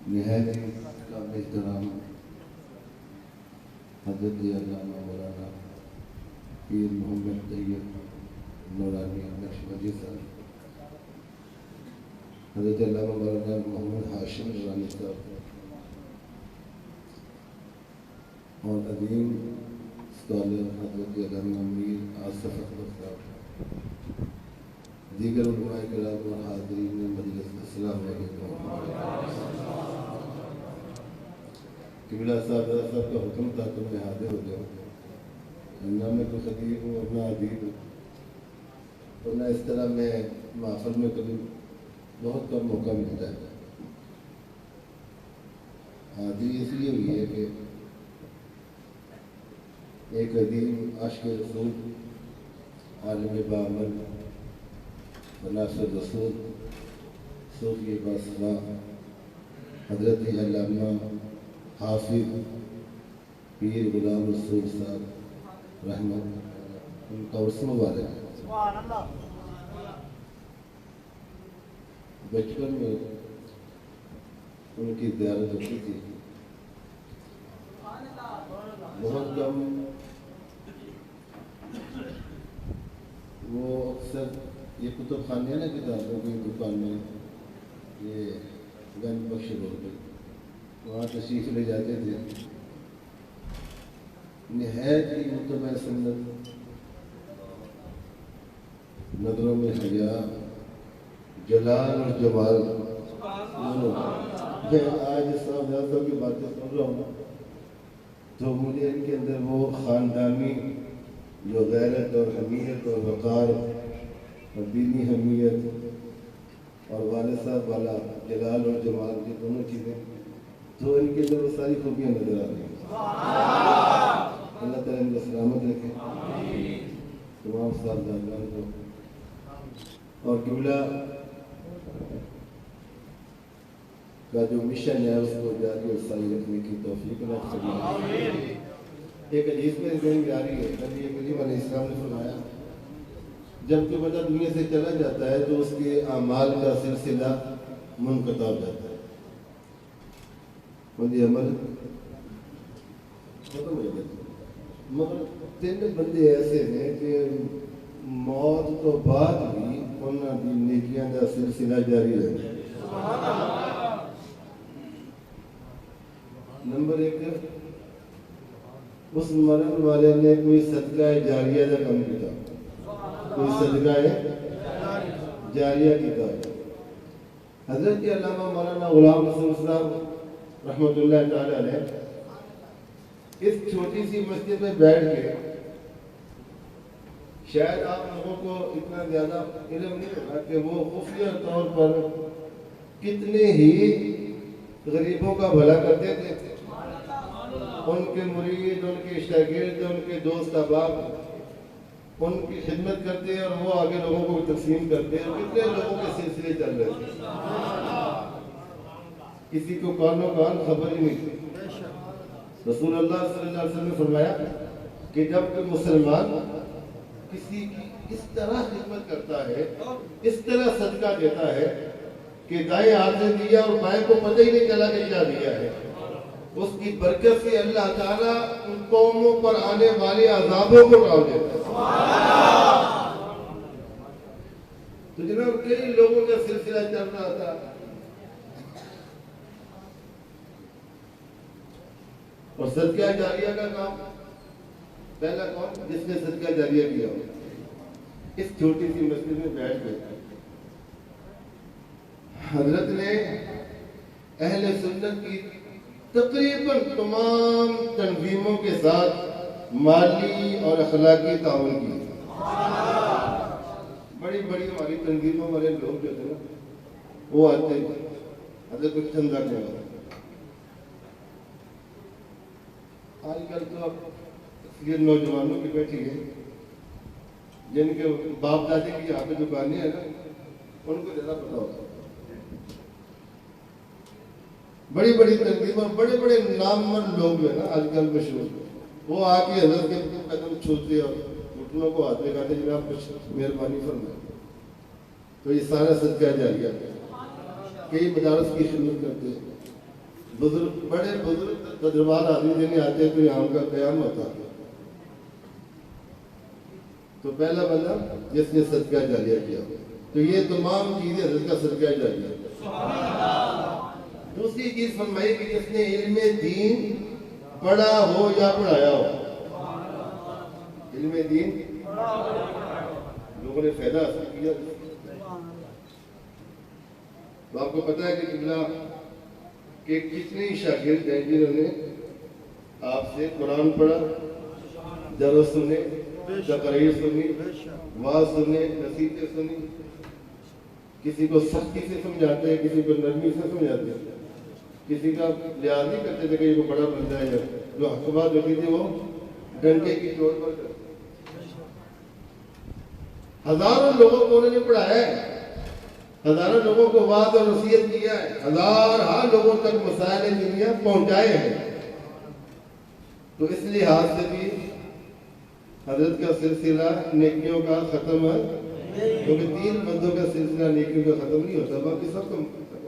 نہایت قابل احترام حضرت علامہ مولانا پیر محمد طیب نورانی نقشبندی صاحب، حضرت علامہ مولانا محمد ہاشم نورانی صاحب اور عظیم اسکالر حضرت علامہ میر آصف احمد صاحب، دیگر علماء کرام اور حاضرین مجلس، السلام علیکم۔ قبلہ صاحب کا حکم تھا تو میں حاضر ہو جاؤں، نہ میں کوئی خطیب ہوں اور نہ ادیب ہوں، اور نہ اس طرح میں محفل میں کبھی بہت کم موقع ملتا ہے۔ حاضری اس لیے ہوئی ہے کہ ایک عظیم عاشق رسول، عالم بعمل، ناصر رسول، صوفی باصفا حضرت علامہ حافظ پیر غلام رسول صاحب رحمت، ان کا عرس مبارک ہے۔ سبحان اللہ۔ بچپن میں ان کی زیارت ہوتی تھی، بہت کم، وہ اکثر یہ کتب خانے ہیں نا کتابوں کی دکان میں، یہ گنج بخش روڈ پہ، وہاں تشریف لے جاتے تھے۔ نہایت ہی متبع سنت، نظروں میں حیا، جلال اور جمال۔ میں آج صاحب کی باتیں سن رہا ہوں تو مجھے ان کے اندر وہ خاندانی جو غیرت اور حمیت اور وقار اور دینی حمیت اور والد صاحب والا جلال اور جمال، کی دونوں چیزیں، تو ان کے اندر وہ ساری خوبیاں نظر آ رہی ہیں۔ اللہ تعالیٰ ان کو سلامت رکھے، تمام صاحبزادگان کو، اور قبلہ کا جو مشن ہے اس کو جاری اور ساری رکھنے کی توفیق عطا فرمائے۔ ایک حدیث میں ذہن میں آ رہی ہے، نبی کریم علیہ السلام نے فرمایا جب کہ بندہ دنیا سے چلا جاتا ہے تو اس کے اعمال کا سلسلہ منقطع ہو جاتا ہے، بندے عمل ختم ہو جاتے ہیں، مگر 3 بندے ایسے ہیں کہ موت تو بعد بھی انہوں کی نیکیاں کا سلسلہ جاری رہتا ہے۔ نمبر 1، اس مرن والے نے کوئی صدقہ جاریہ کا کام کیا، کوئی صدقہ جاریہ کیا۔ حضرت علامہ مولانا غلام رسول صاحب رحمۃ اللہ تعالی علیہ اس چھوٹی سی مسجد میں بیٹھ کے، شاید آپ لوگوں کو اتنا زیادہ علم نہیں ہوگا کہ وہ خفیہ طور پر کتنے ہی غریبوں کا بھلا کرتے تھے، ان کے مرید، ان کے شاگرد، ان کے دوست احباب ان کی خدمت کرتے اور وہ آگے لوگوں کو تقسیم کرتے، اور کتنے لوگوں کے سلسلے چل رہے تھے، کسی کو کانوں کان خبر ہی نہیں تھی۔ رسول اللہ صلی اللہ علیہ وسلم نے فرمایا کہ جب کوئی مسلمان کسی کی اس طرح خدمت کرتا ہے، اس طرح صدقہ دیتا ہے کہ دائیں ہاتھ سے دیا اور بائیں کو پتہ ہی نہیں چلا کہ کیا دیا ہے، اس کی برکت سے اللہ تعالیٰ ان قوموں پر آنے والے عذابوں کو ٹال دیتا ہے۔ تو جناب کئی لوگوں کا سلسلہ چل رہا تھا، اور صدقہ جاریہ کا کام پہلا کون جس نے صدقہ جاریہ کیا ہو، اس چھوٹی سی مسجد میں بیٹھ گئے۔ حضرت نے اہل سنت کی تقریباً تمام تنظیموں کے ساتھ مالی اور اخلاقی تعاون کیا۔ بڑی بڑی ہماری تنظیموں والے لوگ جو تھے نا، وہ آتے ہیں، حضرت کچھ چندہ کیا ہوتا ہے۔ آج کل تو اب یہ نوجوانوں کی بیٹھی ہے جن کے باپ دادی کی یہاں پہ دکانیں ہیں نا، ان کو زیادہ پتا ہوتا ہے۔ بڑی بڑی تنظیمیں، بڑے بڑے نامور لوگ جو ہے نا آج کل مشہور، وہ آ کے حضرت کے قدم چھوتے اور گھٹنوں کو ہاتھ لگاتے، جناب کچھ مہربانی فرمائیں۔ تو یہ سارا صدقہ جاریہ، کئی مدارس کی خدمت کرتے ہیں، بزرگ بڑے بزرگ تجربات آدمی دینے آتے تو یہاں کا قیام ہوتا. تو پہلا بندہ جس نے صدقہ جاریہ کیا. تو یہ تمام چیزیں حضرت کا صدقہ جاریہ. دوسری چیز فرمائی کہ جس نے علم دین پڑھا ہو یا پڑھایا ہو. علم دین لوگوں نے فائدہ حاصل کیا. تو آپ کو پتا ہے کہ قبلہ کہ کتنے شاگرد ہیں جنہوں نے آپ سے قرآن پڑھا, درس سنے, تقریر سنی, واز سنے, نصیحتیں سنی. کسی کو سختی سے سمجھاتے ہیں, کسی کو نرمی سے سمجھاتے ہیں, کسی کا لحاظ نہیں کرتے تھے کہ یہ بڑا بندہ ہے. جو حق بات ہوتی تھی وہ ڈنڈے کی چوٹ پر کرتے. ہزاروں لوگوں کو انہوں نے پڑھایا ہے, ہزاروں لوگوں کو واعظ اور نصیحت کیا ہے, ہزار لوگوں تک مسائل دنیا پہنچائے ہیں. تو اس لحاظ سے بھی حضرت کا سلسلہ نیکیوں کا ختم ہے, کیونکہ 3 بندوں کا سلسلہ نیکیوں کا ختم نہیں ہوتا, باقی سب ختم ہوتا ہے.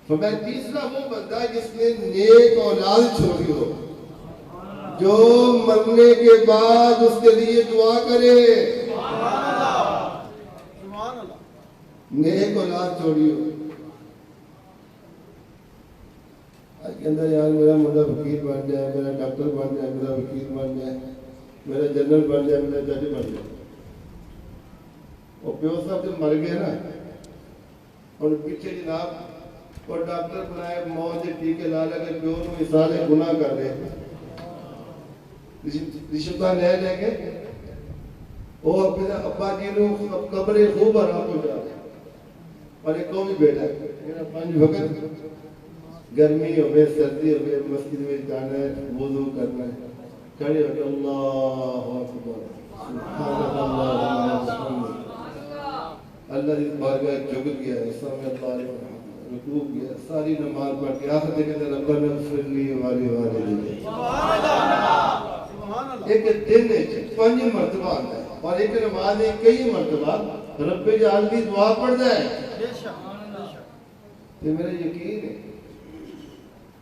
فرمایا تیسرا وہ بندہ جس نے نیک اولاد چھوڑی ہو, جو مرنے کے بعد اس کے لیے دعا کرے. نیک اولاد چھوڑی ہو. آج کے اندر یار میرا منڈا وکیل بن جائے, میرا ڈاکٹر بن جائے, میرا وکیل بن جائے, میرا جنرل بن جائے, میرا جج بن جائے. اور پیو صاحب جب مر گئے نا, اور پیچھے جناب اور ڈاکٹر بنائے, موت کے ٹیکے لا لگے, پیو نو مثال گناہ کر رہے ہیں, رشتہ لے لے کے وہ اپنے ابا جی نو قبر خوب آرام پہنچا دے. اور ایک بھی بیٹا ہے 5 وقت گرمی ہوئے سردی ہوئے مسجد میں جانا ہے, وضو کرنا ہے, کھڑے ہو کے اللہ اکبر سبحان اللہ, اللہ کی بارگاہ جھک گیا, سامنے اللہ رکوع کیا, ساری نماز پڑھ کے آخر دیکھے تو ربنا اغفر لی ولوالدی. ایک دن 5 مرتبہ آتا ہے, اور ایک نماز میں کئی مرتبہ رب جعل کی دعا پڑھتا ہے. یہ میرا یقین ہے.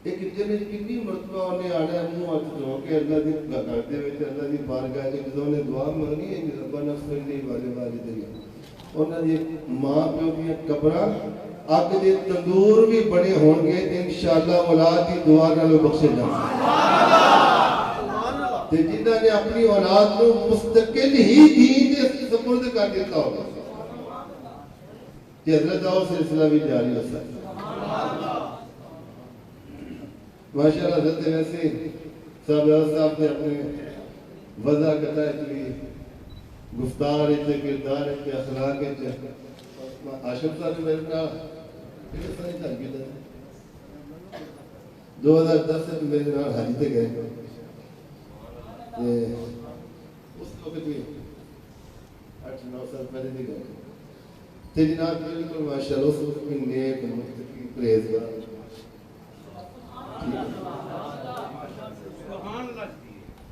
ایک دن کتنی مرتبہ انہیں آنا ہے منہ ہاتھ دھو کے اللہ دی کرتے ہوئے اللہ دی بارگاہ کے جدوں نے دعا مانگی ہے کہ ربنا اغفر لی ولوالدی. انہاں دی ماں پیو دی قبراں اگ دے تندور بھی بنے ہون گے, انشاءاللہ اولاد دی دعا نال بخشے جان. تے جنہاں نے اپنی اولاد کو مستقل ہی دین دے سپرد کر دیتا ہوگا, کہ حضرت کا سلسلہ بھی جاری ہو سکتا ہے. ماشاءاللہ حضرت ویسے صاحب نے اپنے وضع قطع چلی گفتار کردار اخلاق عاشق صاحب میرے نال 2010 میں میرے نال حج تے گئے. اس وقت بھی 8-9 سال پہلے نہیں گئے تے جناب بالکل ماشاءاللہ اس وقت بھی نیک متقی پرہیزگار.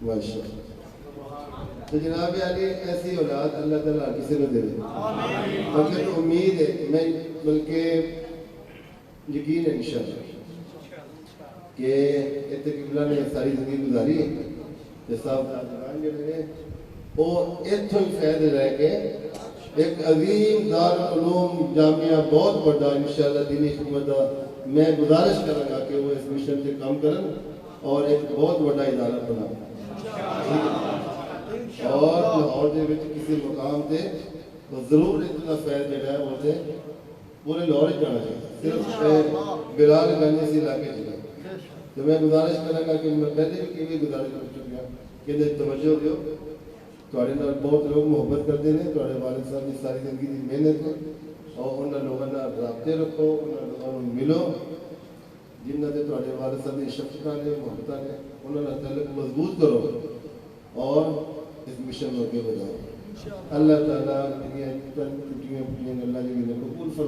ماشاءاللہ. تو جناب علی ایسی اولاد اللہ تعالیٰ کسی نے دے دے. مگر امید ہے, میں بلکہ یقین ہے انشاءاللہ کہ اتنے قبلہ نے ساری زندگی گزاری ہے, صاحب داران جو رہے وہ اتھوں فیض رہ کے ایک عظیم دارالعلوم جامعہ بہت بڑا انشاءاللہ دینی خدمت دا میں گزارش کروں گا کہ وہ اس مشن سے کام کریں اور ایک بہت بڑا ادارہ بنا. اور لاہور دے وچ کسی مقام تے ضرور اتنا فیض جڑا ہے وہ پورے لاہور جانا چاہیے, صرف بلال گنج سے علاقے چلا. تو میں گزارش کروں گا کہ میں پہلے بھی کی گزارش کر چکا کہ توجہ دیو. تھوڑے نال بہت لوگ محبت کرتے ہیں, تھوڑے والد صاحب کی ساری زندگی کی محنت ہے, اور انہاں لوگوں نال رابطے رکھو, انہاں لوگوں نال ملو جنہاں تے تھوڑے والد صاحب کی شفقت نے محبت نے, انہاں نال تعلق مضبوط کرو اور اس مشن کو آگے بڑھاؤ. اللہ تعالیٰ دنیا کی چھٹیاں اللہ جی قبول فرمائے.